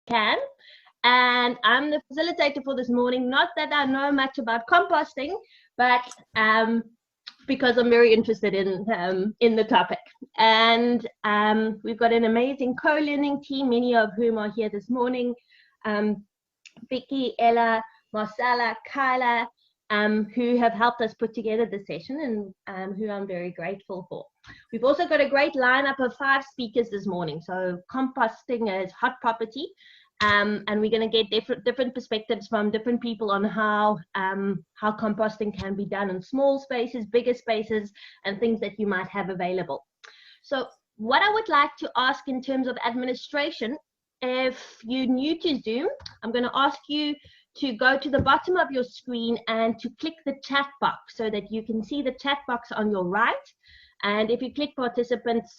can. And I'm the facilitator for this morning. Not that I know much about composting, but because I'm very interested in the topic. And we've got an amazing co-learning team, many of whom are here this morning. Vicky, Ella, Marcella, Kyla, who have helped us put together the session and who I'm very grateful for. We've also got a great lineup of 5 speakers this morning. So composting is hot property. And we're going to get different perspectives from different people on how composting can be done in small spaces, bigger spaces, and things that you might have available. So what I would like to ask in terms of administration, if you're new to Zoom, I'm going to ask you to go to the bottom of your screen and to click the chat box so that you can see the chat box on your right. And if you click participants,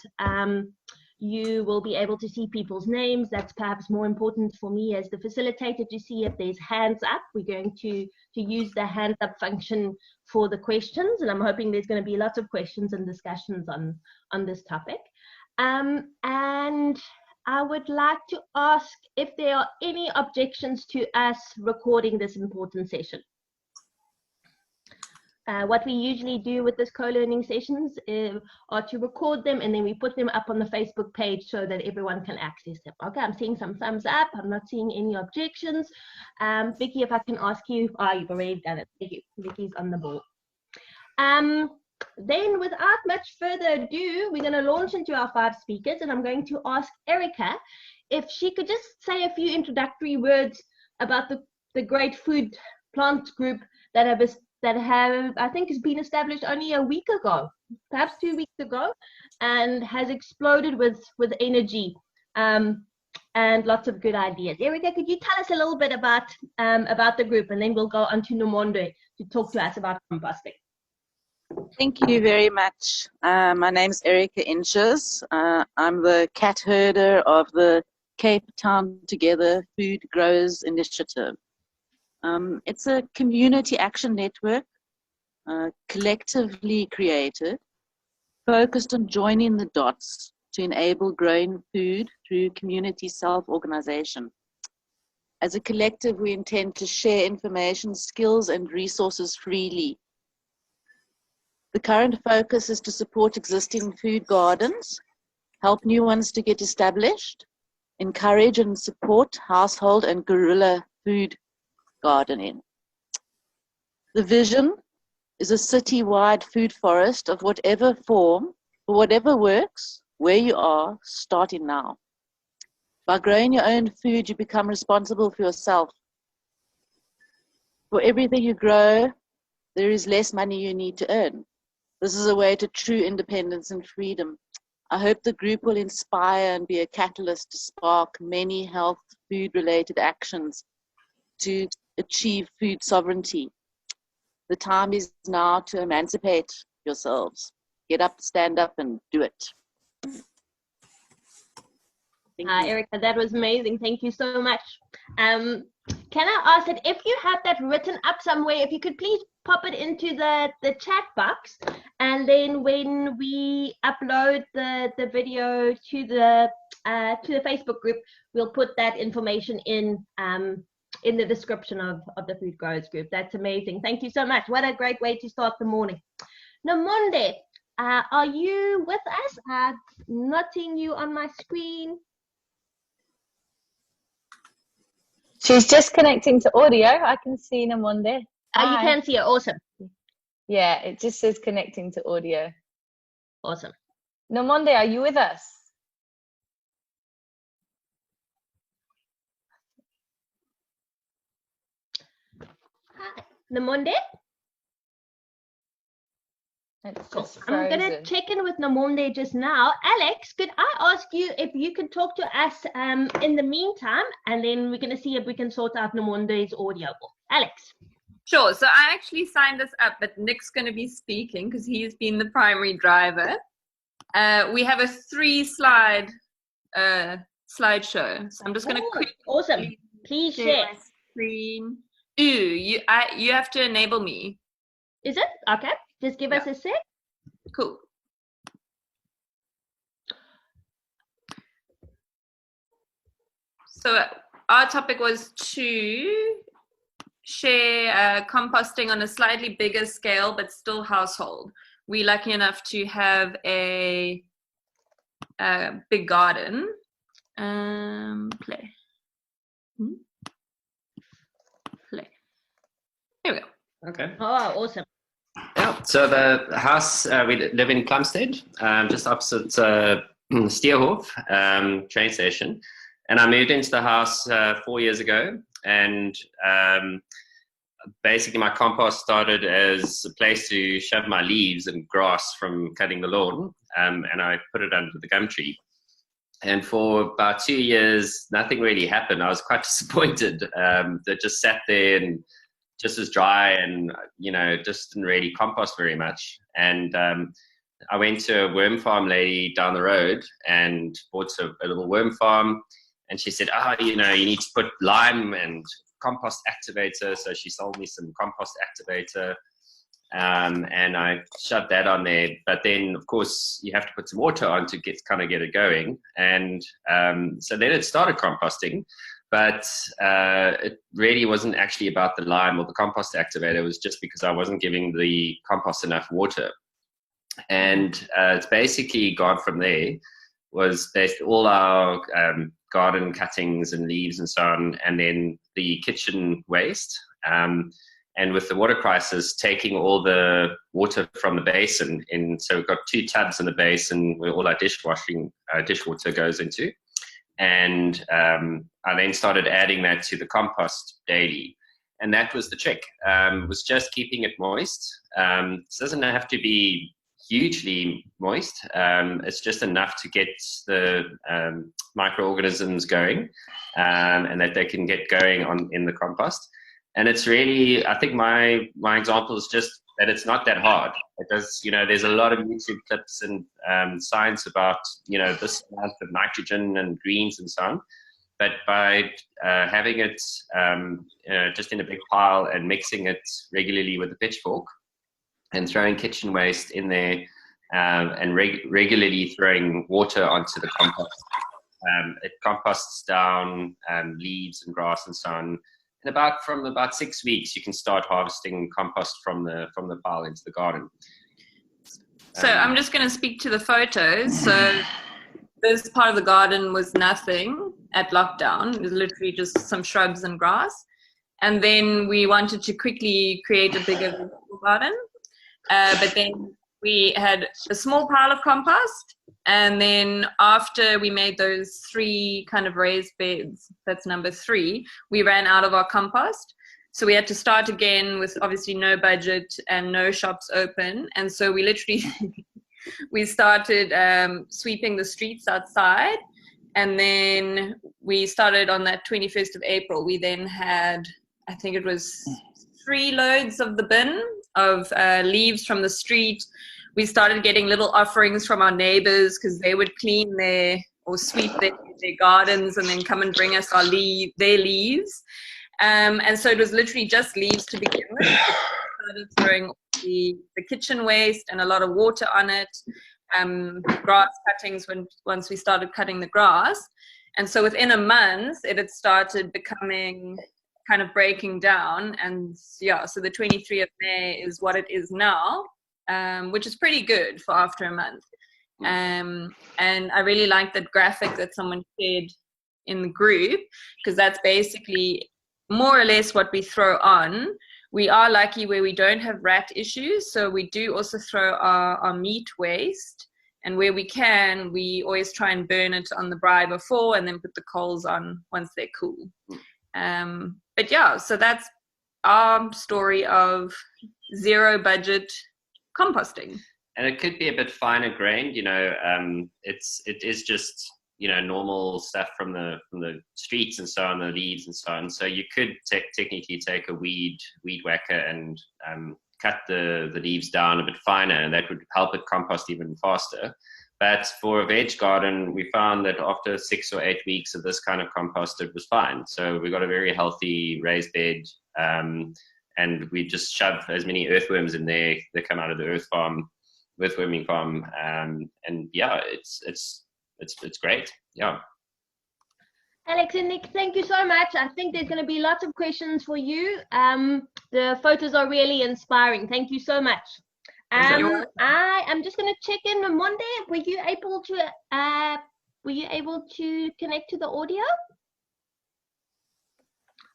you will be able to see people's names. That's perhaps more important for me as the facilitator to see if there's hands up. We're going to use the hands up function for the questions, and I'm hoping there's going to be lots of questions and discussions on this topic. And I would like to ask if there are any objections to us recording this important session. What we usually do with this co-learning sessions are to record them, and then we put them up on the Facebook page so that everyone can access them. Okay, I'm seeing some thumbs up. I'm not seeing any objections. Vicky, if I can ask you, you've already done it. Thank you. Vicky's on the ball. Then without much further ado, we're going to launch into our 5 speakers, and I'm going to ask Erica if she could just say a few introductory words about the great food plant group that have, I think, has been established only a week ago, perhaps 2 weeks ago, and has exploded with energy and lots of good ideas. Erica, could you tell us a little bit about the group, and then we'll go on to Nomonde to talk to us about composting. Thank you very much. My name is Erica Inches. I'm the cat herder of the Cape Town Together Food Growers Initiative. It's a community action network, collectively created, focused on joining the dots to enable growing food through community self-organization. As a collective, we intend to share information, skills, and resources freely. The current focus is to support existing food gardens, help new ones to get established, encourage and support household and guerrilla food gardening. The vision is a city-wide food forest of whatever form, for whatever works, where you are, starting now. By growing your own food, you become responsible for yourself. For everything you grow, there is less money you need to earn. This is a way to true independence and freedom. I hope the group will inspire and be a catalyst to spark many health, food-related actions to achieve food sovereignty. The time is now to emancipate yourselves. Get up, stand up, and do it. Erica, that was amazing. Thank you so much. Can I ask that if you have that written up somewhere, if you could please pop it into the chat box, and then when we upload the video to the Facebook group, we'll put that information in the description of the Food Growers group. That's amazing. Thank you so much. What a great way to start the morning. Nomonde, are you with us? I'm not seeing you on my screen. She's just connecting to audio. I can see Nomonde. You can see it. Awesome. Yeah, it just says connecting to audio. Awesome. Nomonde, are you with us? Hi, Nomonde. Cool. I'm going to check in with Nomonde just now. Alex, could I ask you if you could talk to us in the meantime, and then we're going to see if we can sort out Nomonde's audio. Alex. Sure. So I actually signed us up, but Nick's going to be speaking because he's been the primary driver. We have a 3-slide slideshow. So I'm just going to quickly. Awesome. Please share. My screen. You have to enable me. Is it? Okay. Just give us a sec. Cool. So our topic was to share composting on a slightly bigger scale, but still household. We're lucky enough to have a big garden. Play. There we go. Okay. Oh, awesome. Yeah. So the house, we live in Plumstead, just opposite Steerhof train station. And I moved into the house 4 years ago. And basically my compost started as a place to shove my leaves and grass from cutting the lawn. And I put it under the gum tree. And for about 2 years, nothing really happened. I was quite disappointed. That just sat there and just was dry and, just didn't really compost very much. And I went to a worm farm lady down the road and bought a little worm farm. And she said, you need to put lime and compost activator. So she sold me some compost activator. And I shoved that on there. But then, of course, you have to put some water on to get it going. And so then it started composting. But it really wasn't actually about the lime or the compost activator. It was just because I wasn't giving the compost enough water. And it's basically gone from there. Was based all our garden cuttings and leaves and so on, and then the kitchen waste. And with the water crisis, taking all the water from the basin in. So we've got 2 tubs in the basin where all our dishwater goes into. And I then started adding that to the compost daily. And that was the trick, was just keeping it moist. It doesn't have to be hugely moist. It's just enough to get the microorganisms going and that they can get going in the compost. And it's really, I think my example is just that it's not that hard. It does, there's a lot of YouTube clips and science about, this amount of nitrogen and greens and so on. But by having it just in a big pile and mixing it regularly with a pitchfork and throwing kitchen waste in there and regularly throwing water onto the compost, it composts down leaves and grass and so on. And from about 6 weeks, you can start harvesting compost from the pile into the garden. So I'm just going to speak to the photos. So this part of the garden was nothing at lockdown. It was literally just some shrubs and grass. And then we wanted to quickly create a bigger vegetable garden. But then we had a small pile of compost. And then after we made those 3 kind of raised beds, that's number 3, we ran out of our compost. So we had to start again with obviously no budget and no shops open. And so we literally, we started sweeping the streets outside. And then we started on that 21st of April. We then had, I think it was 3 loads of the bin of leaves from the street. We started getting little offerings from our neighbors because they would clean or sweep their gardens and then come and bring us their leaves. And so it was literally just leaves to begin with. We started throwing the kitchen waste and a lot of water on it. Grass cuttings once we started cutting the grass. And so within a month, it had started becoming kind of breaking down. And yeah, so the 23rd of May is what it is now. Which is pretty good for after a month. And I really like that graphic that someone shared in the group, because that's basically more or less what we throw on. We are lucky where we don't have rat issues, so we do also throw our meat waste, and where we can, we always try and burn it on the braai before and then put the coals on once they're cool. But yeah, so that's our story of zero budget composting. And it could be a bit finer grained, it is just, normal stuff from the streets and so on, the leaves and so on. So you could technically take a weed whacker and cut the leaves down a bit finer, and that would help it compost even faster. But for a veg garden, we found that after 6 or 8 weeks of this kind of compost, it was fine. So we got a very healthy raised bed, and we just shove as many earthworms in there that come out of the earthworming farm, and yeah, it's great. Yeah. Alex and Nick, thank you so much. I think there's going to be lots of questions for you. The photos are really inspiring. Thank you so much. I am just going to check in on Monday. Were you able to connect to the audio?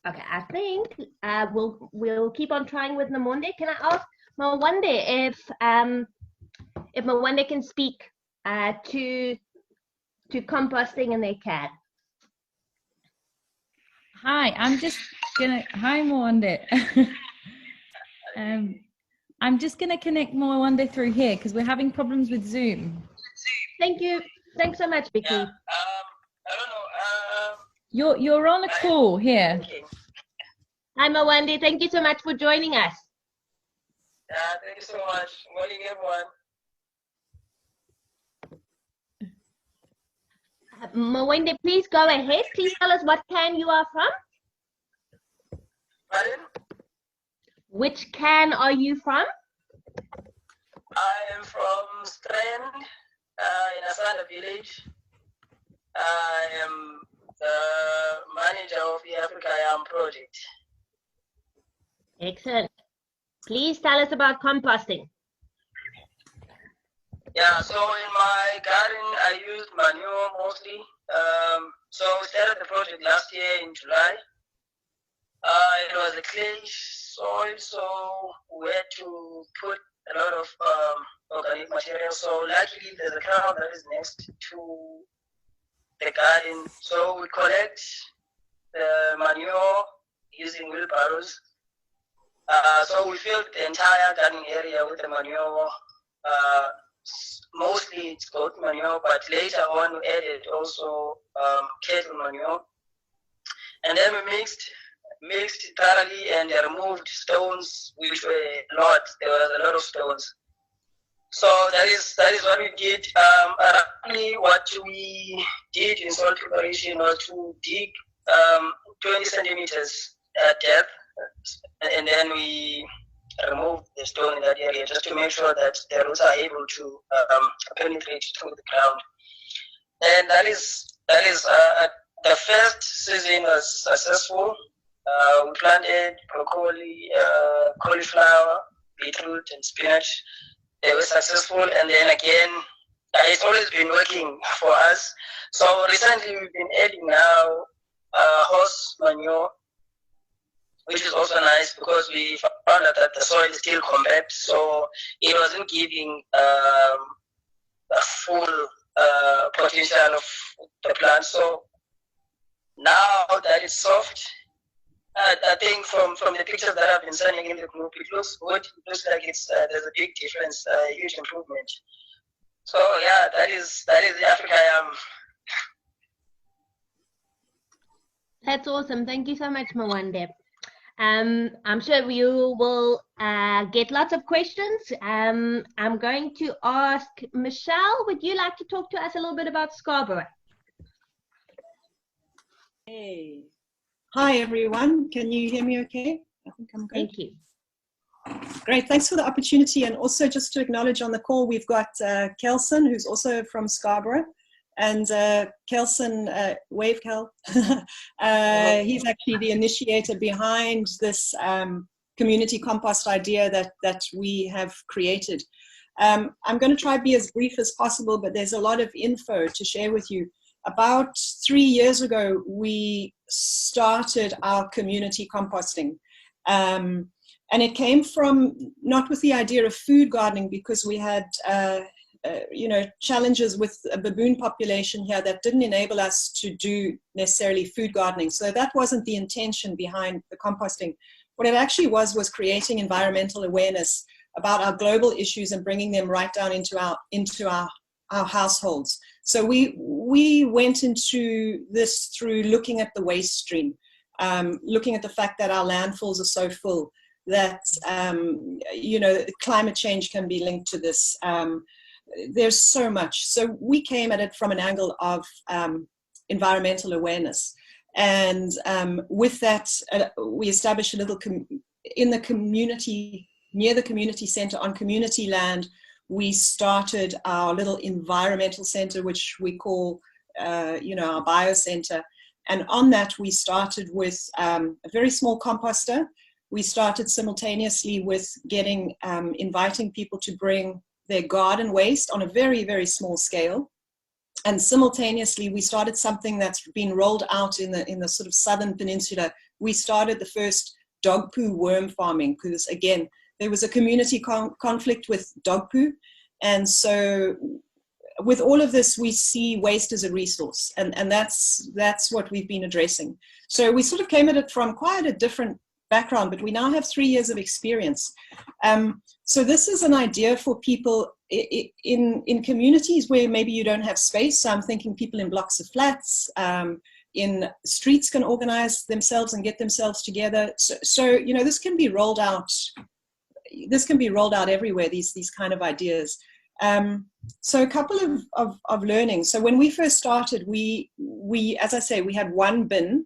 Okay, I think we'll keep on trying with Monday. Can I ask Mwande if Mwande can speak to composting, and they can? Hi, hi Mwande. I'm just gonna connect Mwande through here because we're having problems with Zoom. Thank you. Thanks so much, Vicky. Yeah, I don't know. You're on a call here. Hi Mwande, thank you so much for joining us. Thank you so much. Morning, everyone. Mwande, please go ahead. Please tell us what can you are from. Pardon? Which can are you from? I am from Strand, in Asanda village. I am the manager of the Africa Yam project. Excellent. Please tell us about composting. Yeah, so in my garden, I used manure mostly. So we started the project last year in July. It was a clay soil, so we had to put a lot of organic material. So luckily, there's a ground that is next to the garden. So we collect the manure using wheelbarrows. So we filled the entire garden area with the manure. Mostly it's goat manure, but later on we added also cattle manure. And then we mixed thoroughly and removed stones, which were a lot. There was a lot of stones. So that is what we did. Roughly what we did in soil preparation was to dig 20 centimeters depth, and then we removed the stone in that area just to make sure that the roots are able to penetrate through the ground. And that is the first season was successful. We planted broccoli, cauliflower, beetroot, and spinach. They were successful, and then again, it's always been working for us. So recently, we've been adding now horse manure, which is also nice because we found out that the soil is still compact, so it wasn't giving a full potential of the plant. So now that it's soft, I think from the pictures that I've been sending in the group, it looks good. It looks like there's a big difference, a huge improvement. So yeah, that is the Africa Yam. That's awesome. Thank you so much, Mwande. I'm sure you will get lots of questions. I'm going to ask Michelle, would you like to talk to us a little bit about Scarborough? Hey. Hi, everyone. Can you hear me okay? I think I'm good. Thank you. Great. Thanks for the opportunity. And also just to acknowledge on the call, we've got Kelson, who's also from Scarborough. And Kelson, wave Kel, he's actually the initiator behind this community compost idea that we have created. I'm going to try to be as brief as possible, but there's a lot of info to share with you. About 3 years ago, we started our community composting. And it came from not with the idea of food gardening, because we had challenges with a baboon population here that didn't enable us to do necessarily food gardening. So that wasn't the intention behind the composting. What it actually was creating environmental awareness about our global issues and bringing them right down into our households. So we went into this through looking at the waste stream, looking at the fact that our landfills are so full, that climate change can be linked to this. There's so much. So we came at it from an angle of environmental awareness. And with that, we established a little in the community, near the community center on community land. We started our little environmental center, which we call, our bio center. And on that, we started with a very small composter. We started simultaneously with inviting people to bring their garden waste on a very, very small scale. And simultaneously, we started something that's been rolled out in the sort of southern peninsula. We started the first dog poo worm farming because, again, there was a community conflict with dog poo. And so with all of this, we see waste as a resource. And that's what we've been addressing. So we sort of came at it from quite a different background, but we now have 3 years of experience. So this is an idea for people in communities where maybe you don't have space. So I'm thinking people in blocks of flats, in streets can organize themselves and get themselves together. So you know, this can be rolled out. This can be rolled out everywhere, these kind of ideas. So a couple of learning. So when we first started, we as I say, we had one bin.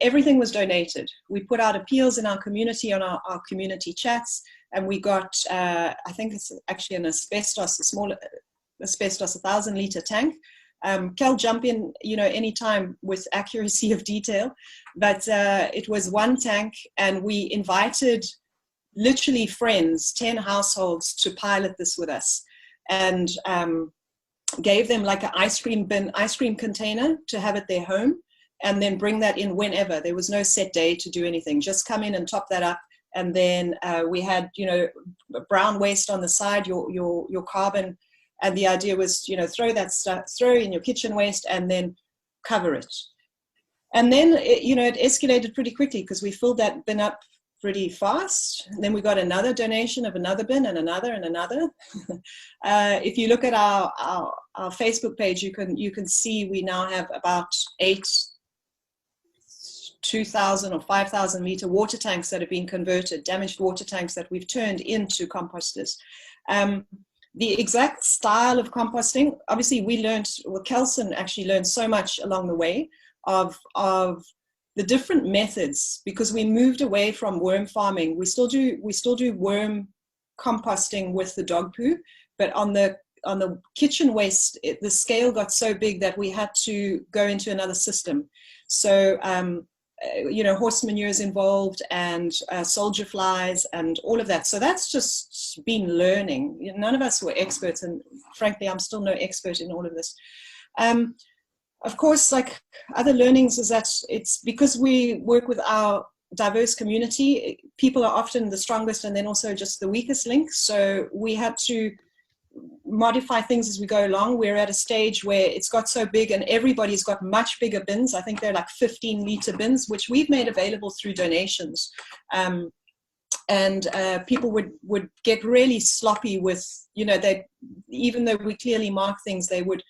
Everything was donated. We put out appeals in our community on our community chats, and we got, I think it's actually a small asbestos 1,000-litre tank. Kel, jump in, you know, anytime with accuracy of detail, but it was one tank, and we invited literally friends, 10 households, to pilot this with us, and gave them like an ice cream container to have at their home, and then bring that in whenever. There was no set day to do anything, just come in and top that up. And then we had, you know, brown waste on the side, your carbon, and the idea was, you know, throw that stuff, throw in your kitchen waste, and then cover it. And then you know, it escalated pretty quickly because we filled that bin up pretty fast. And then we got another donation of another bin, and another and another. If you look at our Facebook page, you can see we now have about 2,000 or 5,000 litre water tanks that have been converted, damaged water tanks that we've turned into composters. The exact style of composting, obviously we learned, well, Kelson actually learned so much along the way of the different methods, because we moved away from worm farming. We still do worm composting with the dog poo, but on the kitchen waste, the scale got so big that we had to go into another system. So you know, horse manure is involved, and soldier flies and all of that. So that's just been learning. None of us were experts, and frankly, I'm still no expert in all of this. Of course, like other learnings is that it's because we work with our diverse community, people are often the strongest and then also just the weakest link. So we had to modify things as we go along. We're at a stage where it's got so big and everybody's got much bigger bins. I think they're like 15-litre bins, which we've made available through donations. And people would get really sloppy with, you know, even though we clearly mark things, they would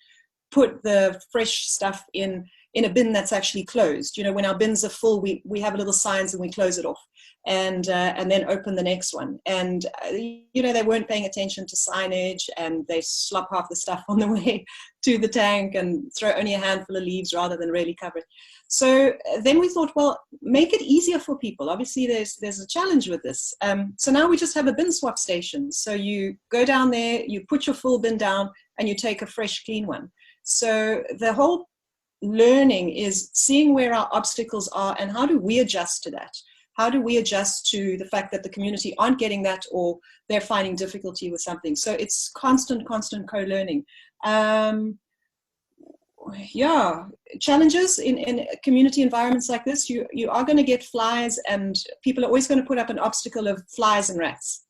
put the fresh stuff in a bin that's actually closed. You know, when our bins are full, we have little signs and we close it off, and then open the next one. And you know, they weren't paying attention to signage, and they slop half the stuff on the way to the tank and throw only a handful of leaves rather than really cover it. So then we thought, well, make it easier for people. Obviously there's a challenge with this. So now we just have a bin swap station. So you go down there, you put your full bin down, and you take a fresh, clean one. So the whole learning is seeing where our obstacles are and how do we adjust to that? How do we adjust to the fact that the community aren't getting that, or they're finding difficulty with something? So it's constant co-learning. Yeah, challenges in community environments like this, you are going to get flies, and people are always going to put up an obstacle of flies and rats.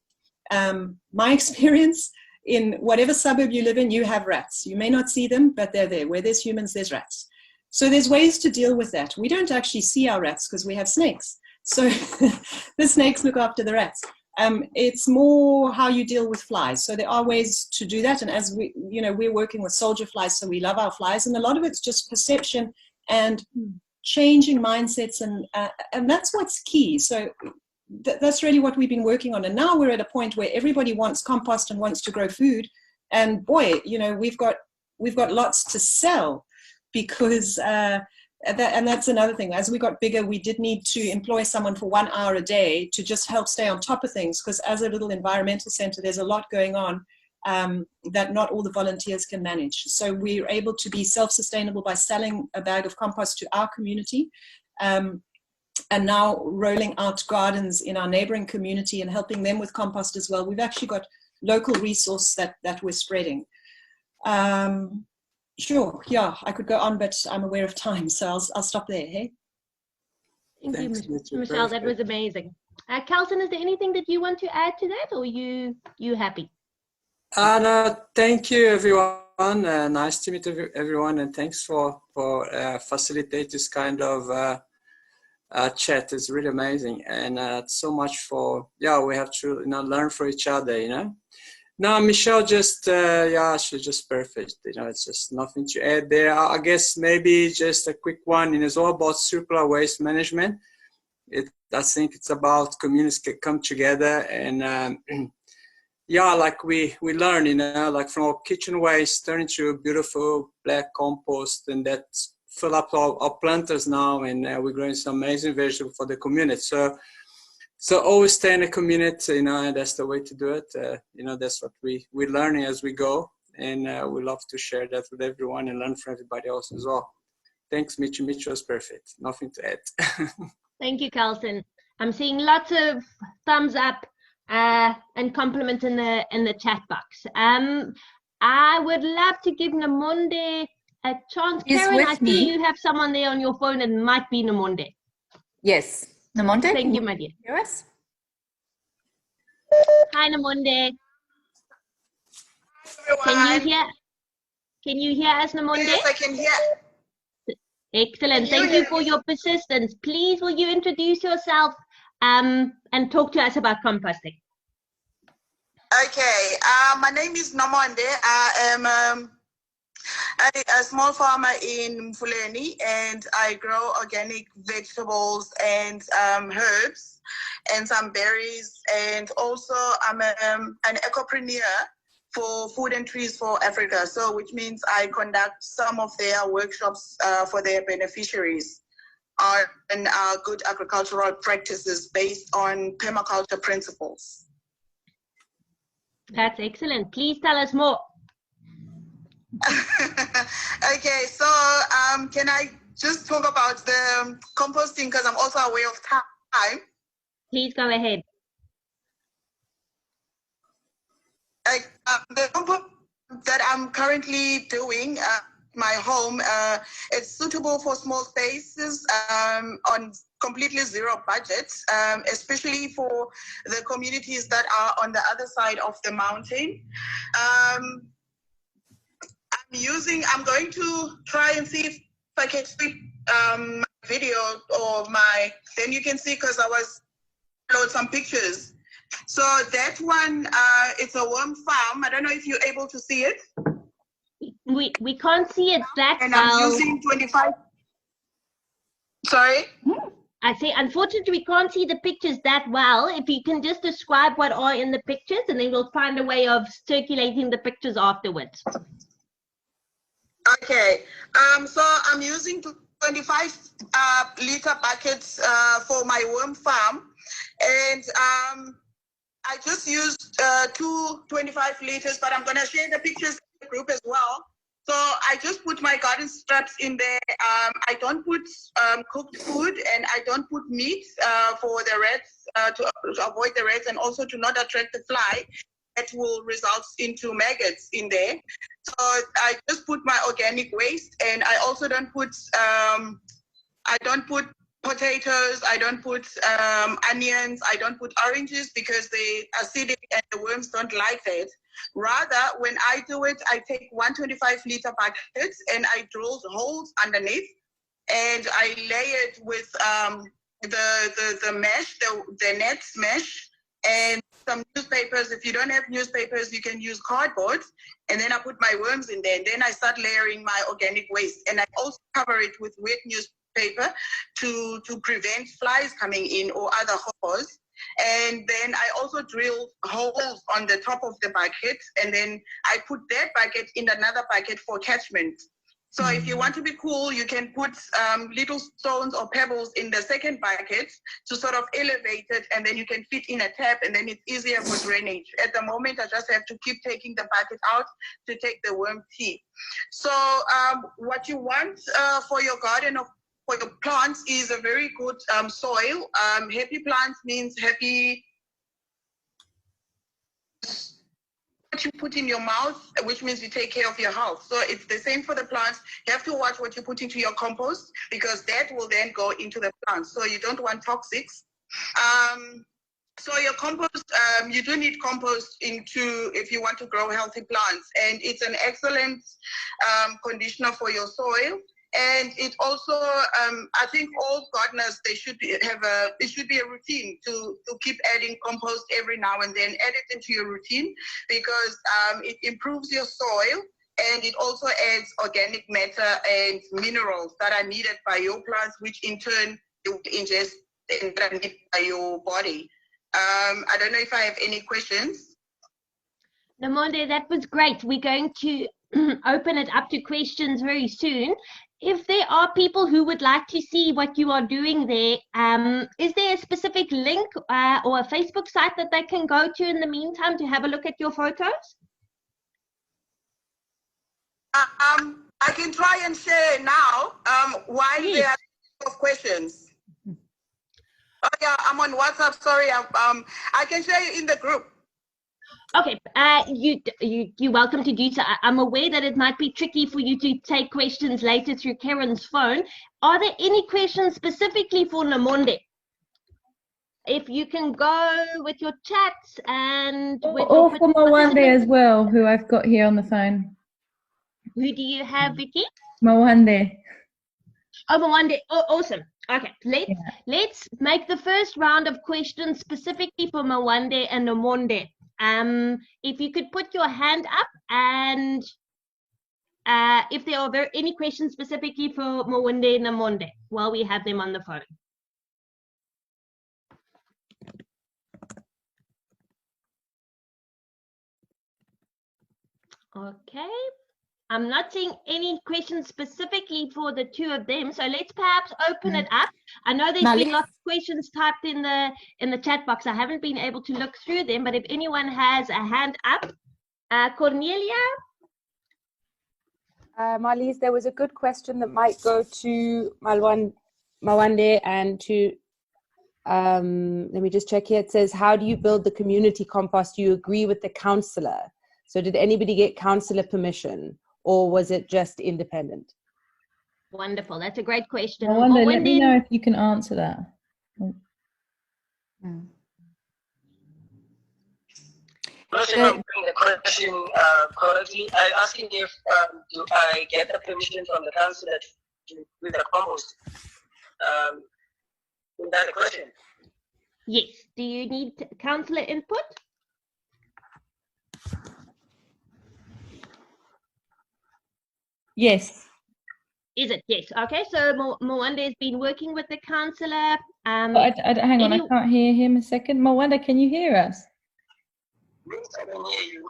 My experience, in whatever suburb you live in, you have rats. You may not see them, but they're there. Where there's humans, there's rats. So there's ways to deal with that. We don't actually see our rats because we have snakes. So the snakes look after the rats. It's more how you deal with flies. So there are ways to do that. And as we're working with soldier flies, so we love our flies. And a lot of it's just perception and changing mindsets. And that's what's key. So that's really what we've been working on. And now we're at a point where everybody wants compost and wants to grow food. And boy, you know, we've got lots to sell, because and that's another thing. As we got bigger, we did need to employ someone for 1 hour a day to just help stay on top of things, because as a little environmental center, there's a lot going on. that not all the volunteers can manage. So we're able to be self-sustainable by selling a bag of compost to our community, and now rolling out gardens in our neighboring community and helping them with compost as well. We've actually got local resource that we're spreading. Sure, yeah, I could go on, but I'm aware of time, so I'll stop there. Hey. Thank you, Michelle. That was amazing. Kelson, is there anything that you want to add to that, or you happy? No, thank you, everyone. Nice to meet everyone, and thanks for facilitating this kind of chat. It's really amazing, and so much for we have to learn from each other. No, Michelle just she's just perfect. It's just nothing to add there. I guess maybe just a quick one. It's all about circular waste management. I think it's about communities can come together and like we learn, like from our kitchen waste turn into beautiful black compost, and that fill up our planters now, and we're growing some amazing vegetables for the community. So always stay in the community, and that's the way to do it. That's what we're learning as we go, and we love to share that with everyone and learn from everybody else as well. Thanks, Mitchell. Mitchell was perfect. Nothing to add. Thank you, Kelson. I'm seeing lots of thumbs up and compliments in the chat box. I would love to give Namonde a chance. Karen, I see you have someone there on your phone. It might be Namonde. Yes. Namonde? Thank you, my dear. Hear us? Hi, Namonde. Everyone. Can you hear us, Namonde? Yes, I can hear. Excellent. Thank you for your persistence. Please, will you introduce yourself and talk to us about composting? Okay. My name is Namonde. I am a small farmer in Mfuleni, and I grow organic vegetables and herbs and some berries, and also I'm an ecopreneur for Food and Trees for Africa, so which means I conduct some of their workshops for their beneficiaries on good agricultural practices based on permaculture principles. That's excellent. Please tell us more. Okay, so can I just talk about the composting, because I'm also aware of time? Please go ahead. The compost that I'm currently doing my home, it's suitable for small spaces on completely zero budget, especially for the communities that are on the other side of the mountain. I'm going to try and see if I can tweet my video or then you can see, because I was upload some pictures. So that one, it's a worm farm. I don't know if you're able to see it. We can't see it that well. And I'm using 25. Sorry? I say, unfortunately, we can't see the pictures that well. If you can just describe what are in the pictures, and then we'll find a way of circulating the pictures afterwards. Okay. So I'm using 25 liter buckets for my worm farm, and I just used 2 25 liters, but I'm going to share the pictures in the group as well. So I just put my garden straps in there. I don't put cooked food, and I don't put meat for the rats, to avoid the rats, and also to not attract the fly that will result into maggots in there. So I just put my organic waste, and I also don't put potatoes, I don't put onions, I don't put oranges, because they're acidic and the worms don't like that. Rather, when I do it, I take 125 liter buckets and I drill holes underneath, and I lay it with the mesh, the net mesh, and some newspapers. If you don't have newspapers, you can use cardboard, and then I put my worms in there, and then I start layering my organic waste, and I also cover it with wet newspaper to prevent flies coming in or other holes. And then I also drill holes on the top of the bucket, and then I put that bucket in another bucket for catchment. So if you want to be cool, you can put little stones or pebbles in the second bucket to sort of elevate it, and then you can fit in a tap, and then it's easier for drainage. At the moment, I just have to keep taking the bucket out to take the worm tea. So what you want for your garden or for your plants is a very good soil. Happy plants means happy. What you put in your mouth, which means you take care of your health. So it's the same for the plants. You have to watch what you put into your compost, because that will then go into the plants. So you don't want toxics. So your compost, you do need compost if you want to grow healthy plants, and it's an excellent conditioner for your soil. And it also, I think all gardeners, it should be a routine to keep adding compost every now and then. Add it into your routine, because it improves your soil, and it also adds organic matter and minerals that are needed by your plants, which in turn you ingest and that are needed by your body. I don't know if I have any questions. Nomonde, that was great. We're going to open it up to questions very soon. If there are people who would like to see what you are doing there, is there a specific link or a Facebook site that they can go to in the meantime to have a look at your photos? I can try and share now while there are questions. Oh yeah, I'm on WhatsApp. Sorry, I can share you in the group. Okay, you're welcome to do so. I'm aware that it might be tricky for you to take questions later through Karen's phone. Are there any questions specifically for Nomonde? If you can go with your chats and with or for Mwande as well, who I've got here on the phone. Who do you have, Vicky? Mwande. Oh, Mwande. Oh, awesome. Okay, let's make the first round of questions specifically for Mwande and Nomonde. If you could put your hand up, and if there are any questions specifically for Mwande and Nomonde while we have them on the phone. Okay. I'm not seeing any questions specifically for the two of them, so let's perhaps open it up. I know there's been lots of questions typed in the chat box. I haven't been able to look through them, but if anyone has a hand up, Cornelia. Marliese, there was a good question that might go to Mwande and to, let me just check here. It says, how do you build the community compost? Do you agree with the councillor? So did anybody get councillor permission, or was it just independent? Wonderful. That's a great question. Mwande, let me know if you can answer that. Not sure if I'm putting the question correctly. I'm asking if do I get the permission from the councillor with the compost? Is that the question? Yes. Do you need councillor input? Yes. Is it? Yes. Okay. So Mwande has been working with the councillor. Hang on, I can't hear him a second. Mwande, can you hear us? Yes, I can hear you.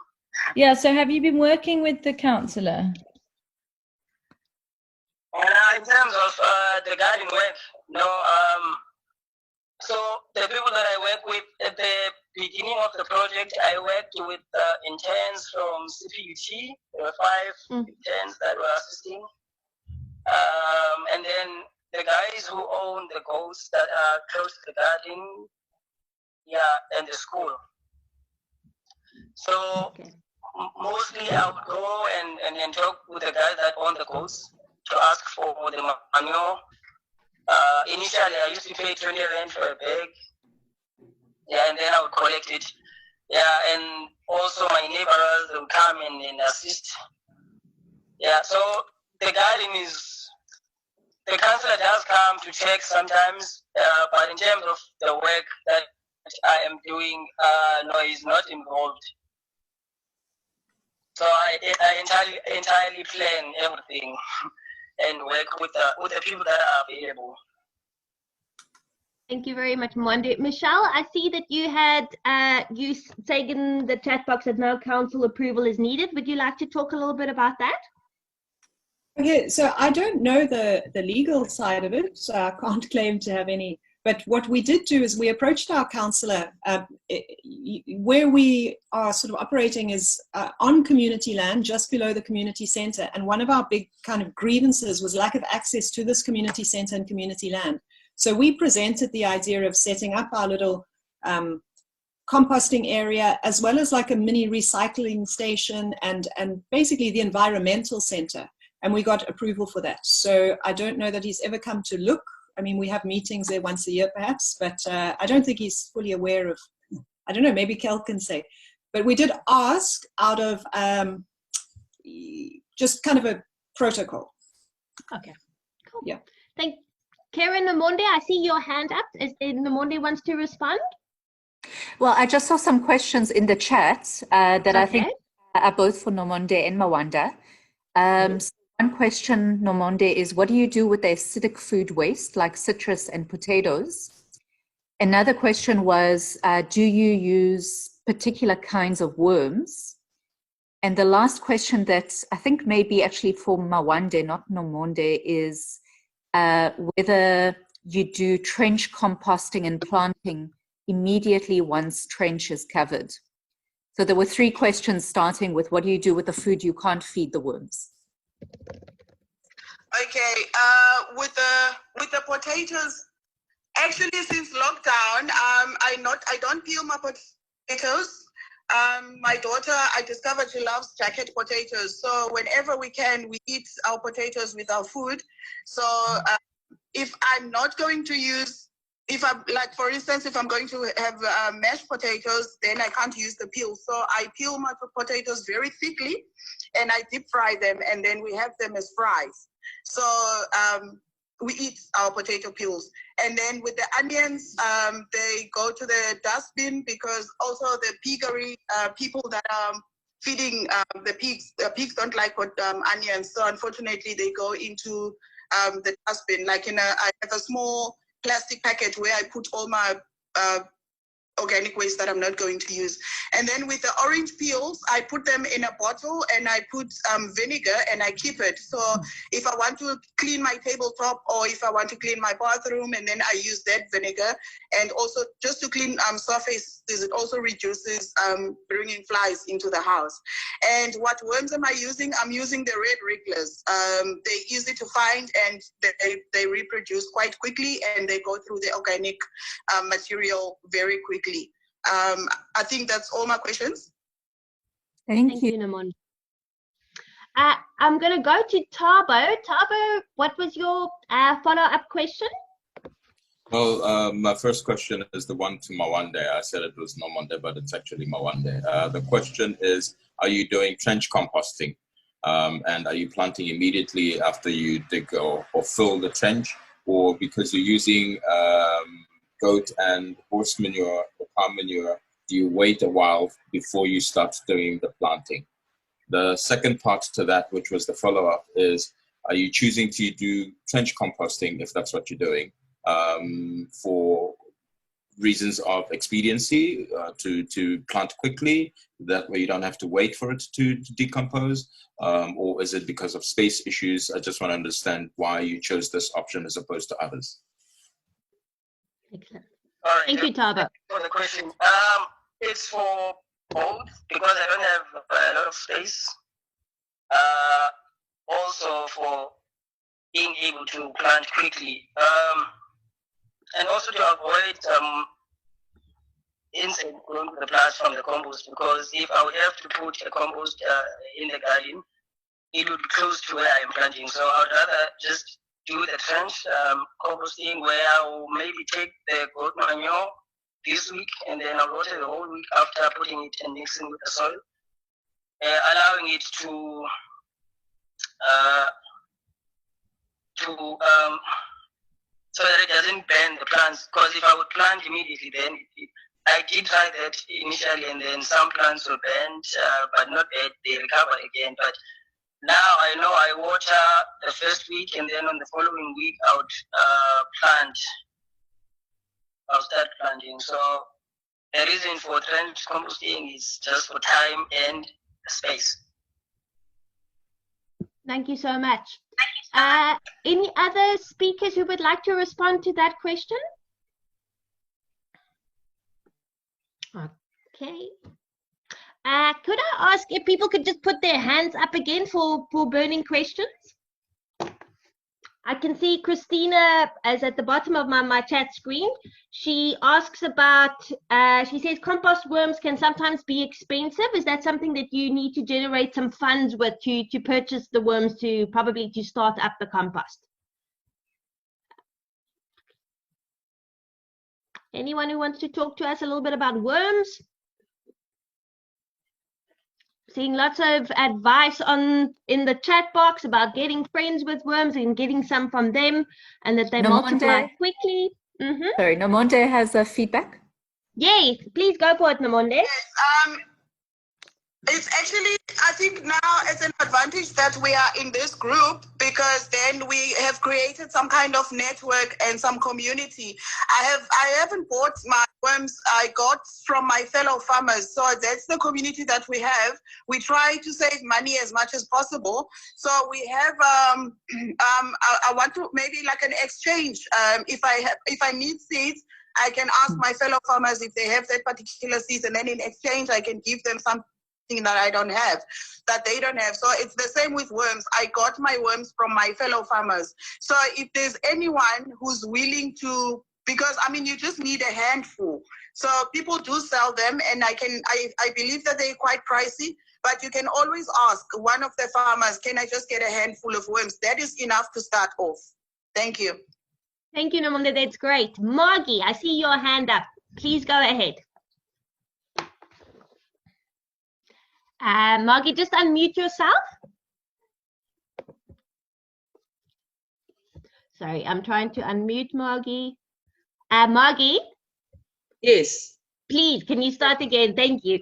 Yeah. So have you been working with the councillor? In terms of the garden work, no. So the people that I work with at the beginning of the project, I worked with interns from CTT. There were 5 interns that were assisting. And then the guys who own the goats that are close to the garden, and the school. So mostly I would go and talk with the guys that own the goats to ask for the manure. Initially, I used to pay 20 rand for a bag. Yeah, and then I would collect it. Yeah, and also my neighbors will come and assist. Yeah, so the garden the councillor does come to check sometimes, but in terms of the work that I am doing, no, he's not involved. So I entirely plan everything and work with the people that are available. Thank you very much, Mwande. Michelle, I see that you had you saying in the chat box that no council approval is needed. Would you like to talk a little bit about that? Okay, so I don't know the legal side of it, so I can't claim to have any. But what we did do is we approached our councillor. Where we are sort of operating is on community land, just below the community centre. And one of our big kind of grievances was lack of access to this community centre and community land. So we presented the idea of setting up our little composting area, as well as like a mini recycling station and basically the environmental centre. And we got approval for that. So I don't know that he's ever come to look. I mean, we have meetings there once a year perhaps, but I don't think he's fully aware of, I don't know, maybe Kel can say. But we did ask out of just kind of a protocol. Okay, cool. Yeah. Thank Karen Namonde, I see your hand up. Is Namonde wants to respond? Well, I just saw some questions in the chat that I think are both for Nomonde and Mawanda. So one question, Nomonde, is what do you do with the acidic food waste like citrus and potatoes? Another question was, do you use particular kinds of worms? And the last question that I think may be actually for Mawande, not Nomonde, is whether you do trench composting and planting immediately once trench is covered. So there were three questions, starting with what do you do with the food you can't feed the worms? Okay, with the potatoes, actually since lockdown, I don't peel my potatoes. My daughter, I discovered she loves jacket potatoes. So whenever we can, we eat our potatoes with our food. So if I'm not going to use, if I'm like, for instance, if I'm going to have mashed potatoes, then I can't use the peel. So I peel my potatoes very thickly and I deep fry them, and then we have them as fries. So we eat our potato peels. And then with the onions, they go to the dustbin, because also the piggery people that are feeding the pigs don't like onions. So unfortunately, they go into the dustbin. Like I have a small plastic packet where I put all my organic waste that I'm not going to use. And then with the orange peels, I put them in a bottle and I put vinegar and I keep it. So if I want to clean my tabletop or if I want to clean my bathroom, and then I use that vinegar. And also just to clean surfaces, it also reduces bringing flies into the house. And what worms am I using? I'm using the red wrigglers. They're easy to find and they reproduce quite quickly, and they go through the organic material very quickly. I think that's all my questions. Thank you. Namon. I'm going to go to Tabo. Tabo, what was your follow-up question? Well, my first question is the one to Mawande. I said it was Nomonde, but it's actually Mawande. The question is, are you doing trench composting? And are you planting immediately after you dig or fill the trench? Or because you're using goat and horse manure or cow manure, do you wait a while before you start doing the planting? The second part to that, which was the follow-up, is are you choosing to do trench composting, if that's what you're doing, for reasons of expediency, to plant quickly, that way you don't have to wait for it to decompose, or is it because of space issues? I just want to understand why you chose this option as opposed to others. Excellent. All right, thank you, Tabo. For the question, it's for both, because I don't have a lot of space. Also for being able to plant quickly, and also to avoid insect growing to the plants from the compost, because if I would have to put a compost in the garden, it would be close to where I am planting. So I would rather just do the trench composting, where I will maybe take the goat manure this week and then I'll water the whole week after putting it and mixing with the soil, allowing it to so that it doesn't burn the plants. Because if I would plant immediately, then I did try that initially, and then some plants were burnt, but not bad. They recovered again. But now I know I water the first week, and then on the following week I would I'll start planting. So the reason for trench composting is just for time and space. Thank you so much. Any other speakers who would like to respond to that question? Okay. Could I ask if people could just put their hands up again for burning questions? I can see Christina is at the bottom of my chat screen. She asks about, she says compost worms can sometimes be expensive. Is that something that you need to generate some funds with to purchase the worms to probably to start up the compost? Anyone who wants to talk to us a little bit about worms? Seeing lots of advice in the chat box about getting friends with worms and getting some from them, and that they multiply quickly. Sorry, Nomonde has a feedback. Yay, please go for it, Nomonde. Yes, it's actually, I think now it's an advantage that we are in this group, because then we have created some kind of network and some community. I haven't bought my worms. I got from my fellow farmers. So that's the community that we have. We try to save money as much as possible. So we have, I want to maybe like an exchange. If I need seeds, I can ask my fellow farmers if they have that particular seeds, and then in exchange, I can give them some that I don't have, that they don't have. So it's the same with worms. I got my worms from my fellow farmers. So if there's anyone who's willing to, because I mean, you just need a handful. So people do sell them, and I believe that they're quite pricey, but you can always ask one of the farmers, can I just get a handful of worms? That is enough to start off. Thank you. Thank you, Nomonde. That's great. Margie, I see your hand up. Please go ahead. Margie, just unmute yourself. Sorry, I'm trying to unmute Margie. Margie? Yes. Please, can you start again? Thank you.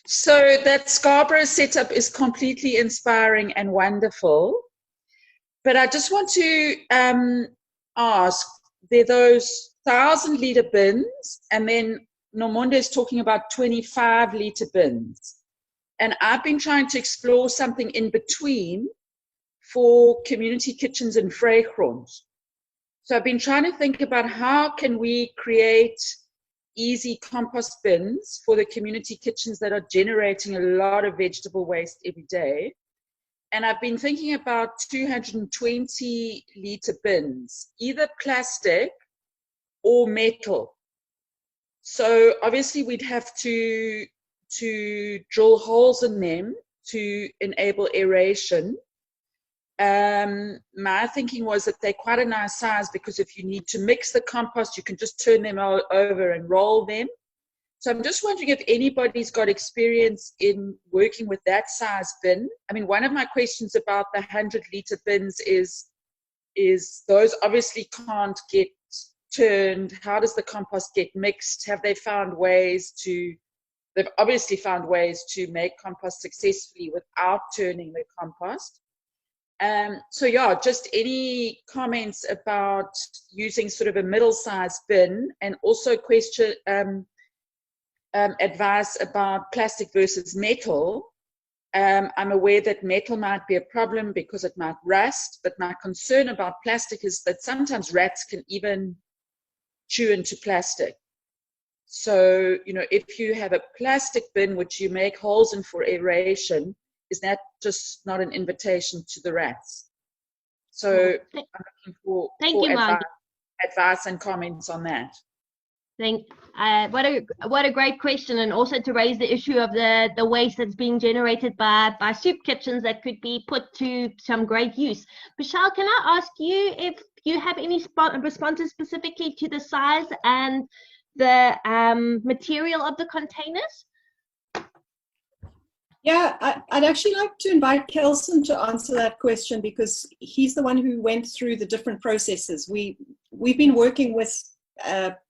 So that Scarborough setup is completely inspiring and wonderful. But I just want to ask, there are those 1,000-litre bins, and then Nomonde is talking about 25-litre bins. And I've been trying to explore something in between for community kitchens and Vrygrond. So I've been trying to think about how can we create easy compost bins for the community kitchens that are generating a lot of vegetable waste every day. And I've been thinking about 220-litre bins, either plastic or metal. So obviously we'd have to drill holes in them to enable aeration. My thinking was that they're quite a nice size, because if you need to mix the compost, you can just turn them over and roll them. So I'm just wondering if anybody's got experience in working with that size bin. I mean, one of my questions about the 100-litre bins is those obviously can't get turned. How does the compost get mixed? Have they found ways to They've obviously found ways to make compost successfully without turning the compost. So yeah, just any comments about using sort of a middle-sized bin, and also question advice about plastic versus metal. I'm aware that metal might be a problem because it might rust, but my concern about plastic is that sometimes rats can even chew into plastic. So, you know, if you have a plastic bin which you make holes in for aeration, is that just not an invitation to the rats? So I'm looking for advice and comments on that. What a great question, and also to raise the issue of the waste that's being generated by soup kitchens that could be put to some great use. Michelle, can I ask you if you have any responses specifically to the size and the material of the containers? Yeah, I'd actually like to invite Kelson to answer that question, because he's the one who went through the different processes. We've been working with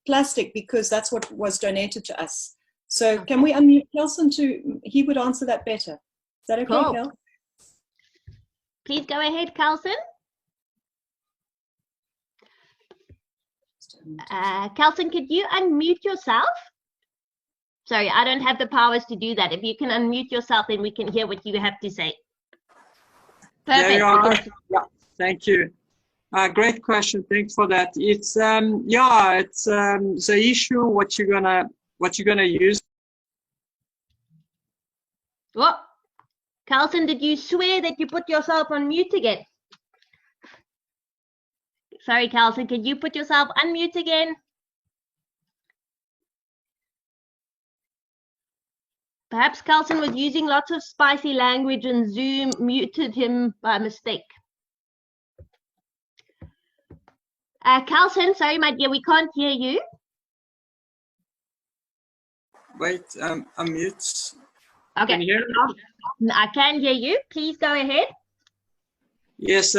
plastic because that's what was donated to us. So can we unmute Kelson he would answer that better. Is that okay, cool. Kel? Please go ahead, Kelson. Kelson, could you unmute yourself? Sorry, I don't have the powers to do that. If you can unmute yourself, then we can hear what you have to say. Perfect. There you are. Yeah, thank you. Great question. Thanks for that. It's it's the issue. What you're gonna use. What? Carlson, did you swear that you put yourself on mute again? Sorry, Carlson, can you put yourself on mute again? Perhaps Carlson was using lots of spicy language and Zoom muted him by mistake. Carlson, sorry, my dear, we can't hear you. Wait, unmute. Okay. Can you hear me? I can hear you. Please go ahead. Yes,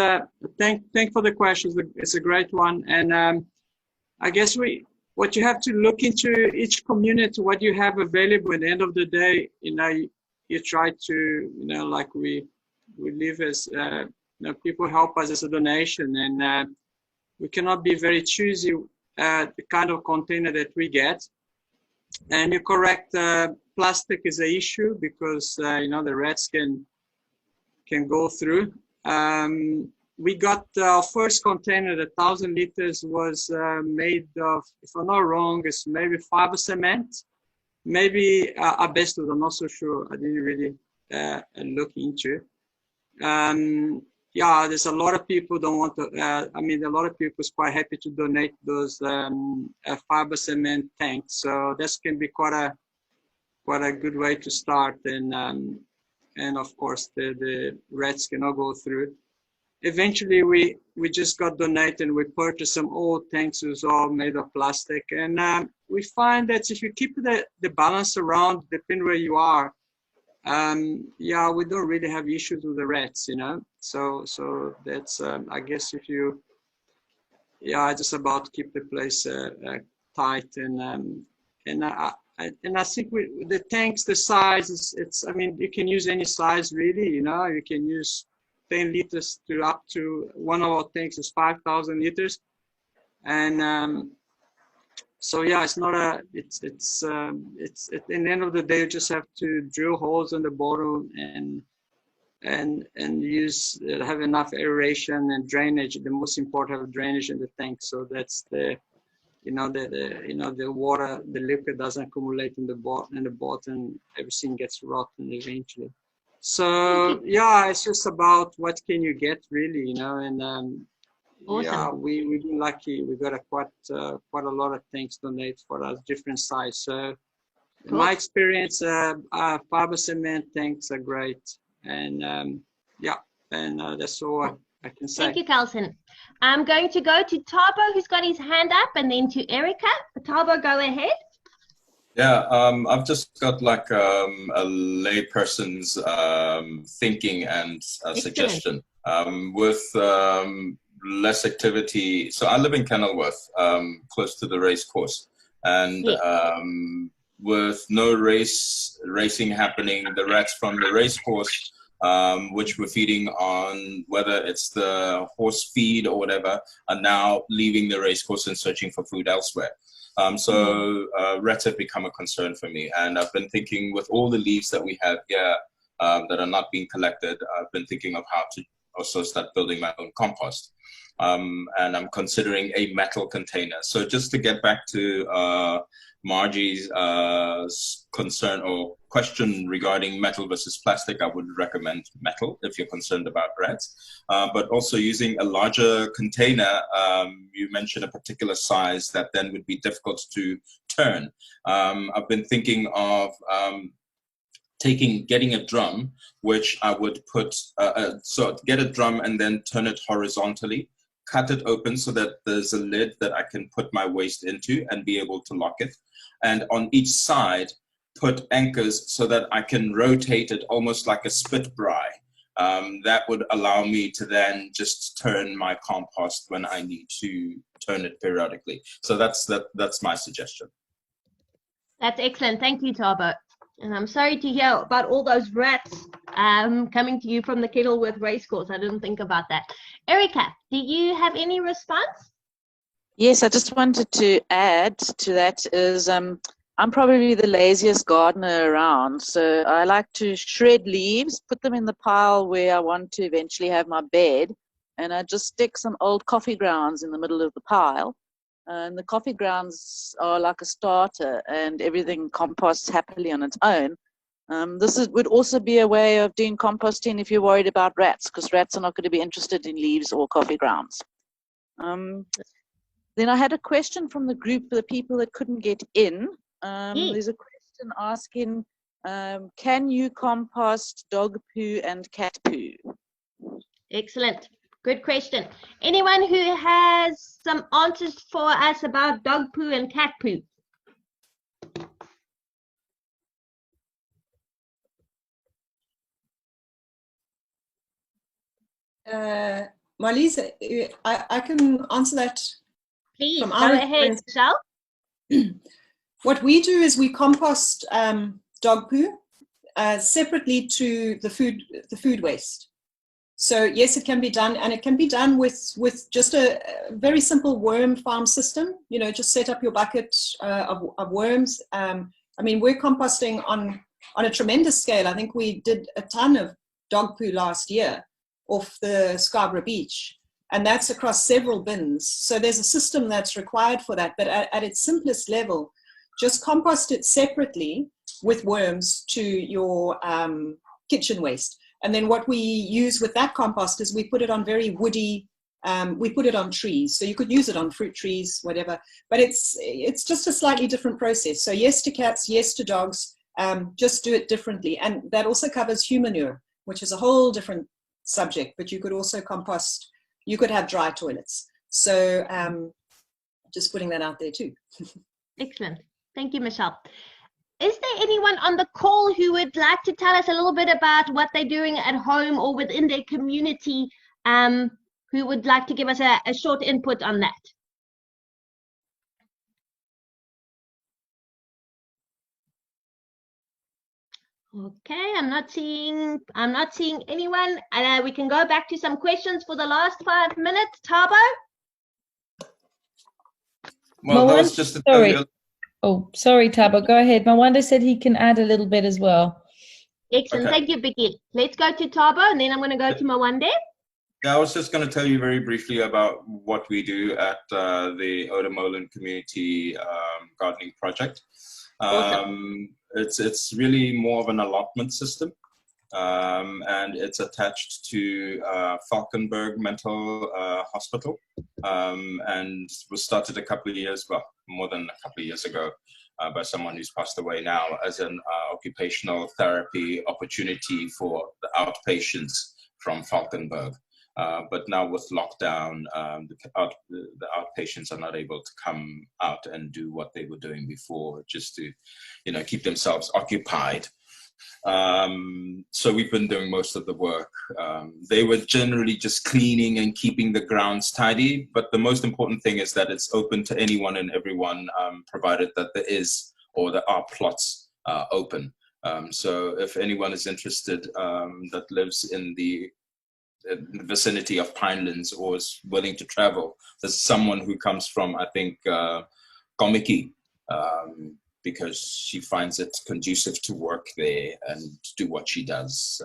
thank for the question. It's a great one, and I guess what you have to look into each community, what you have available. At the end of the day, you try to, like we live as, people help us as a donation, and we cannot be very choosy the kind of container that we get. And you're correct, plastic is an issue because the rats can go through. We got our first container, the 1,000 liters, was made of, if I'm not wrong, it's maybe fiber cement, maybe asbestos. I'm not so sure. I didn't really look into. Yeah, there's a lot of people don't want to. A lot of people is quite happy to donate those fiber cement tanks. So this can be quite a good way to start. And of course the rats cannot go through. Eventually we just got donated and we purchased some old tanks that was all made of plastic. And we find that if you keep the balance around, depending where you are, we don't really have issues with the rats, So that's, I guess if you, just about keep the place tight and I think the tanks, the size, you can use any size really, you can use 10 liters to up to, one of our tanks is 5,000 liters. And so it's not it's at the end of the day, you just have to drill holes in the bottom and have enough aeration and drainage. The most important, have drainage in the tank. So that's the water, the liquid doesn't accumulate in the bottom, everything gets rotten eventually. So it's just about what can you get really, and awesome. We've been lucky. We got quite a lot of tanks donated for us, different size. So in my experience, fiber cement tanks are great, and that's all I can say. Thank you, Carlson. I'm going to go to Tabo, who's got his hand up, and then to Erica. Tabo, go ahead. Yeah, I've just got like a layperson's thinking and suggestion. With less activity, so I live in Kenilworth, close to the race course, and with no racing happening, the rats from the race course, which we're feeding on, whether it's the horse feed or whatever, are now leaving the race course and searching for food elsewhere. So rats have become a concern for me, and I've been thinking with all the leaves that we have here that are not being collected, I've been thinking of how to also start building my own compost. And I'm considering a metal container. So just to get back to Margie's concern or question regarding metal versus plastic, I would recommend metal if you're concerned about rats. But also using a larger container, you mentioned a particular size that then would be difficult to turn. I've been thinking of getting a drum, which I would put, so get a drum and then turn it horizontally, cut it open so that there's a lid that I can put my waste into and be able to lock it. And on each side, put anchors so that I can rotate it almost like a spit braai. That would allow me to then just turn my compost when I need to turn it periodically. So that's my suggestion. That's excellent. Thank you, Tabo. And I'm sorry to hear about all those rats coming to you from the Kenilworth racecourse. I didn't think about that. Erica, do you have any response? Yes, I just wanted to add to that is I'm probably the laziest gardener around, so I like to shred leaves, put them in the pile where I want to eventually have my bed, and I just stick some old coffee grounds in the middle of the pile. And the coffee grounds are like a starter, and everything composts happily on its own. Would also be a way of doing composting if you're worried about rats, because rats are not going to be interested in leaves or coffee grounds. Then I had a question from the group for the people that couldn't get in. There's a question asking, can you compost dog poo and cat poo? Excellent. Good question. Anyone who has some answers for us about dog poo and cat poo? Marliese, I can answer that. Please, from go our ahead, Michelle. What we do is we compost dog poo separately to the food waste. So yes, it can be done, and it can be done with just a very simple worm farm system. You know, just set up your bucket of worms. I mean, we're composting on a tremendous scale. I think we did a ton of dog poo last year off the Scarborough beach, and that's across several bins. So there's a system that's required for that, but at its simplest level, just compost it separately with worms to your kitchen waste. And then what we use with that compost is we put it on very woody, we put it on trees. So you could use it on fruit trees, whatever, but it's just a slightly different process. So yes to cats, yes to dogs, just do it differently. And that also covers humanure, which is a whole different subject, but you could also compost, you could have dry toilets. So just putting that out there too. Excellent. Thank you, Michelle. Is there anyone on the call who would like to tell us a little bit about what they're doing at home or within their community, who would like to give us a short input on that? Okay, I'm not seeing anyone. We can go back to some questions for the last 5 minutes. Tabo? Well, that was just sorry. Oh, sorry, Tabo. Go ahead. Mawanda said he can add a little bit as well. Excellent. Okay. Thank you, Vicky. Let's go to Tabo, and then I'm going to go to Mawande. Yeah, I was just going to tell you very briefly about what we do at the Oudtshoorn Community Gardening Project. Awesome. It's really more of an allotment system, and it's attached to Valkenburg Mental Hospital, and was started a couple of years, well, more than a couple of years ago, by someone who's passed away now, as an occupational therapy opportunity for the outpatients from Valkenburg. But now with lockdown, the outpatients are not able to come out and do what they were doing before, just to, keep themselves occupied. So we've been doing most of the work. They were generally just cleaning and keeping the grounds tidy, but the most important thing is that it's open to anyone and everyone, provided that there are plots open. So if anyone is interested that lives in the vicinity of Pinelands or is willing to travel, there's someone who comes from, I think, Komiki, because she finds it conducive to work there and do what she does.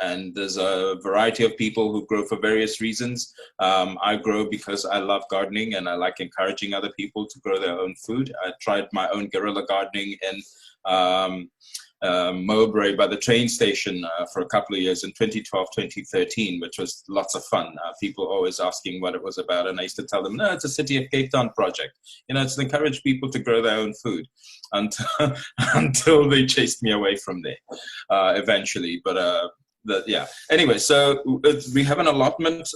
And there's a variety of people who grow for various reasons. I grow because I love gardening and I like encouraging other people to grow their own food. I tried my own guerrilla gardening in Mowbray by the train station for a couple of years in 2012, 2013, which was lots of fun. People always asking what it was about, and I used to tell them, no, it's a City of Cape Town project. It's to encourage people to grow their own food until they chased me away from there eventually. But yeah. Anyway, so we have an allotment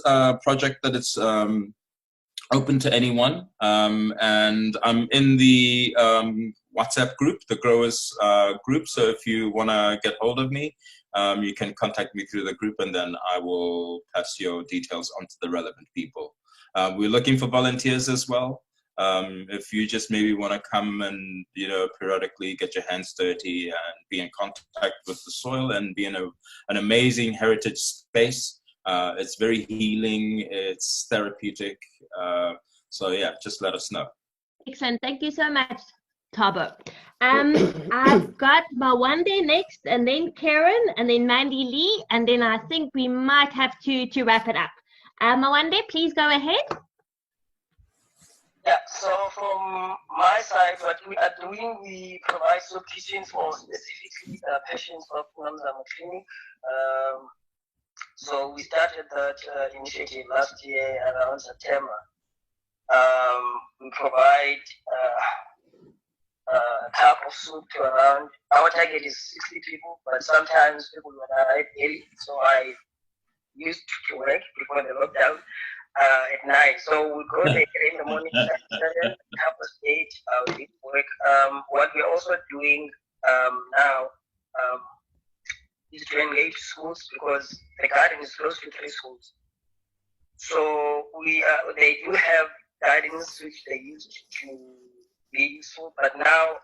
project that it's open to anyone, and I'm in the WhatsApp group, the growers group. So if you want to get hold of me, you can contact me through the group, and then I will pass your details on to the relevant people. We're looking for volunteers as well. If you just maybe want to come and periodically get your hands dirty and be in contact with the soil and be in an amazing heritage space. It's very healing, it's therapeutic. So yeah, just let us know. Excellent. Thank you so much. Thabo. I've got Mawande next, and then Karen, and then Mandy Lee, and then I think we might have to wrap it up. Mawande, please go ahead. Yeah, so from my side, what we are doing, we provide soup kitchens for specifically patients of Namzama Clinic. So we started that initiative last year around September. We provide a cup of soup to around, our target is 60 people, but sometimes people will arrive early. So I used to work before the lockdown at night. So we go there in the morning, 7, 8, we work. What we're also doing now is to engage schools because the garden is close to 3 schools. So they do have gardens which they used to be useful, but now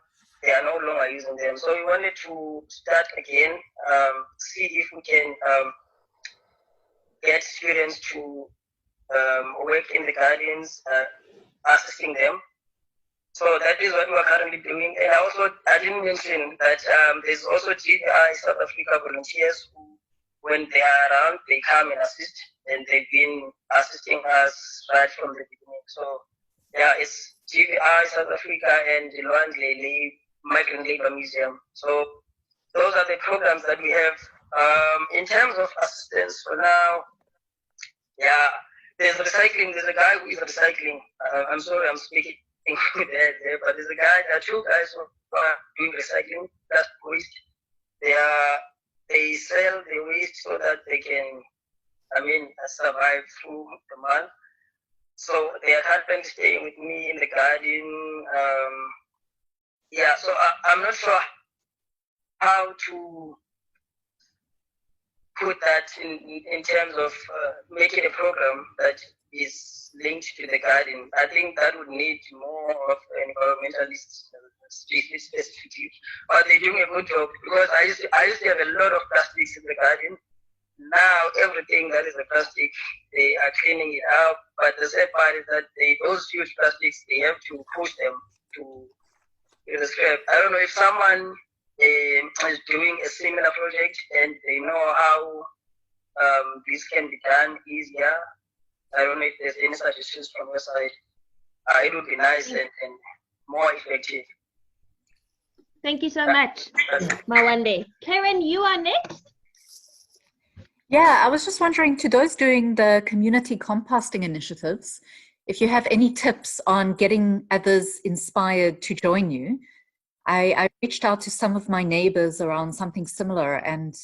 they are no longer using them. So we wanted to start again, see if we can get students to work in the gardens, assisting them. So that is what we are currently doing. And I didn't mention that there's also GVI South Africa volunteers who, when they are around, they come and assist, and they've been assisting us right from the beginning. So yeah, it's GVI South Africa and the Lwandle Migrant Labour Museum. So those are the programs that we have. In terms of assistance for now, yeah, there's recycling. There's a guy who is recycling. I'm sorry, I'm speaking there, but there are 2 guys who are doing recycling. That's waste. They sell the waste so that they can, survive through the month. So they are currently staying with me in the garden. So I'm not sure how to put that in terms of making a program that is linked to the garden. I think that would need more of environmentalists specifically, but they're doing a good job because I used to have a lot of plastics in the garden. Now everything that is a plastic, they are cleaning it up. But the sad part is that those huge plastics, they have to push them to the scrap. I don't know if someone is doing a similar project and they know how this can be done easier. I don't know if there's any suggestions from your side. It would be nice and more effective. Thank you so much, Mawande. Karen, you are next. Yeah, I was just wondering, to those doing the community composting initiatives, if you have any tips on getting others inspired to join you. I reached out to some of my neighbors around something similar, and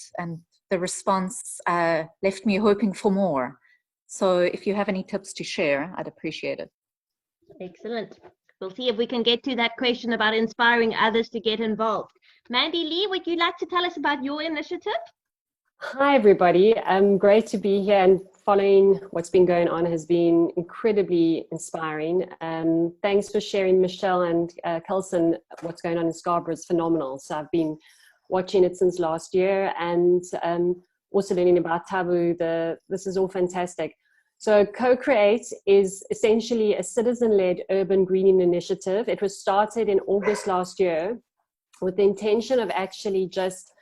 the response left me hoping for more. So if you have any tips to share, I'd appreciate it. Excellent. We'll see if we can get to that question about inspiring others to get involved. Mandy Lee, would you like to tell us about your initiative? Hi, everybody. Great to be here, and following what's been going on has been incredibly inspiring. Thanks for sharing, Michelle and Kelson. What's going on in Scarborough is phenomenal. So I've been watching it since last year, and also learning about Thabo. This is all fantastic. So Co-Create is essentially a citizen-led urban greening initiative. It was started in August last year with the intention of actually just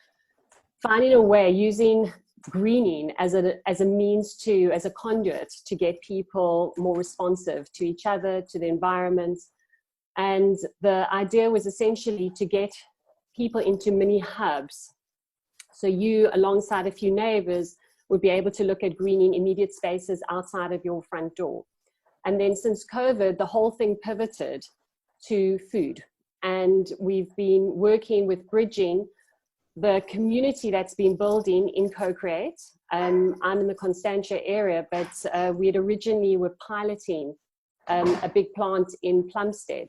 finding a way, using greening as a means to, as a conduit to get people more responsive to each other, to the environment. And the idea was essentially to get people into mini hubs. So you, alongside a few neighbors, would be able to look at greening immediate spaces outside of your front door. And then since COVID, the whole thing pivoted to food. And we've been working with bridging the community that's been building in Co-Create. I'm in the Constantia area, but we had originally were piloting a big plant in Plumstead,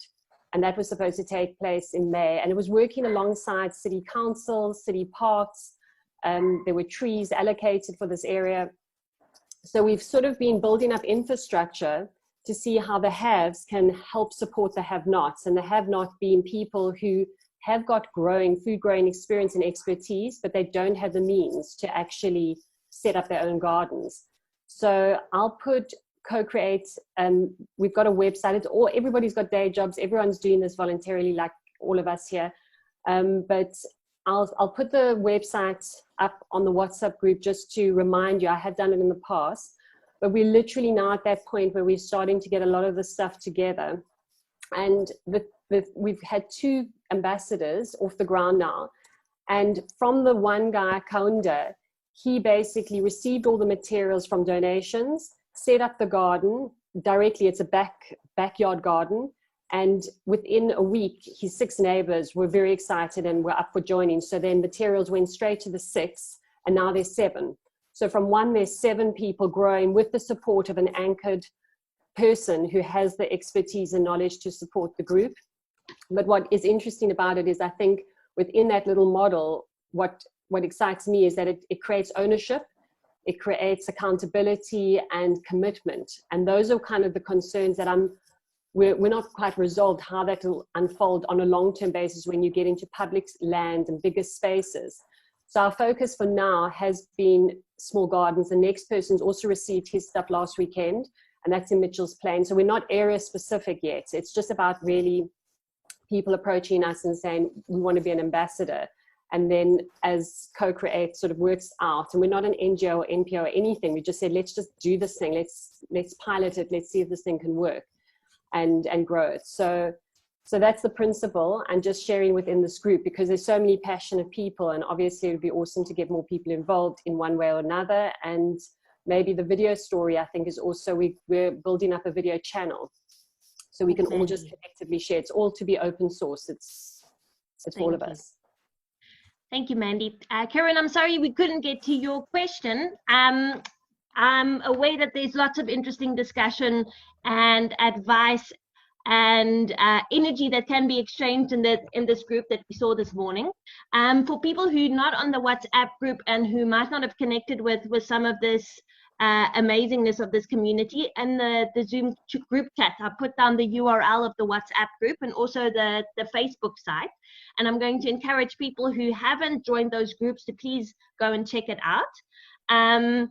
and that was supposed to take place in May. And it was working alongside city councils, city parks. There were trees allocated for this area. So we've sort of been building up infrastructure to see how the haves can help support the have-nots, and the have-not being people who have got food growing experience and expertise, but they don't have the means to actually set up their own gardens. So I'll put Co-Create, we've got a website. Everybody's got day jobs. Everyone's doing this voluntarily, like all of us here. But I'll put the website up on the WhatsApp group just to remind you. I have done it in the past, but we're literally now at that point where we're starting to get a lot of the stuff together. And we've had 2 ambassadors off the ground now. And from the one guy, Kaunda, he basically received all the materials from donations, set up the garden directly. It's a backyard garden. And within a week, his 6 neighbors were very excited and were up for joining. So then materials went straight to the 6, and now there's 7. So from 1, there's 7 people growing with the support of an anchored person who has the expertise and knowledge to support the group. But what is interesting about it is, I think within that little model, what excites me is that it creates ownership, it creates accountability and commitment. And those are kind of the concerns that we're not quite resolved how that will unfold on a long-term basis when you get into public land and bigger spaces. So our focus for now has been small gardens. The next person's also received his stuff last weekend, and that's in Mitchell's Plain. So we're not area specific yet. It's just about really people approaching us and saying, we want to be an ambassador. And then as Co-Create sort of works out, and we're not an NGO or NPO or anything, we just said, let's just do this thing. Let's pilot it. Let's see if this thing can work and grow it. So that's the principle, and just sharing within this group, because there's so many passionate people, and obviously it would be awesome to get more people involved in one way or another. And maybe the video story, I think, is also, we're building up a video channel so we can all just collectively share. It's all to be open source. It's all of us. Thank you, Mandy. Karen, I'm sorry we couldn't get to your question. I'm aware that there's lots of interesting discussion and advice and energy that can be exchanged in this group that we saw this morning. For people who are not on the WhatsApp group and who might not have connected with some of this amazingness of this community, and the Zoom group chat, I put down the URL of the WhatsApp group and also the Facebook site. And I'm going to encourage people who haven't joined those groups to please go and check it out.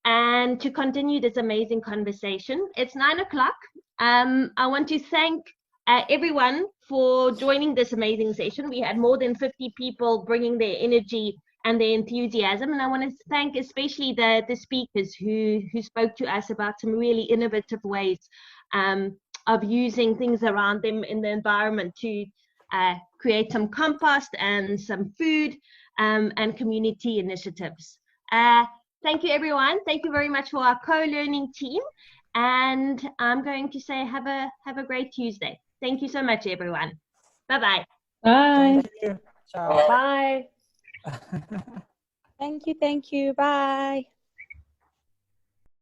And to continue this amazing conversation. It's 9 o'clock. I want to thank everyone for joining this amazing session. We had more than 50 people bringing their energy and their enthusiasm. And I want to thank especially the speakers who spoke to us about some really innovative ways of using things around them in the environment to create some compost and some food and community initiatives. Thank you, everyone. Thank you very much for our co-learning team. And I'm going to say have a great Tuesday. Thank you so much, everyone. Bye-bye. Bye. Thank you. Bye. Thank you. Bye.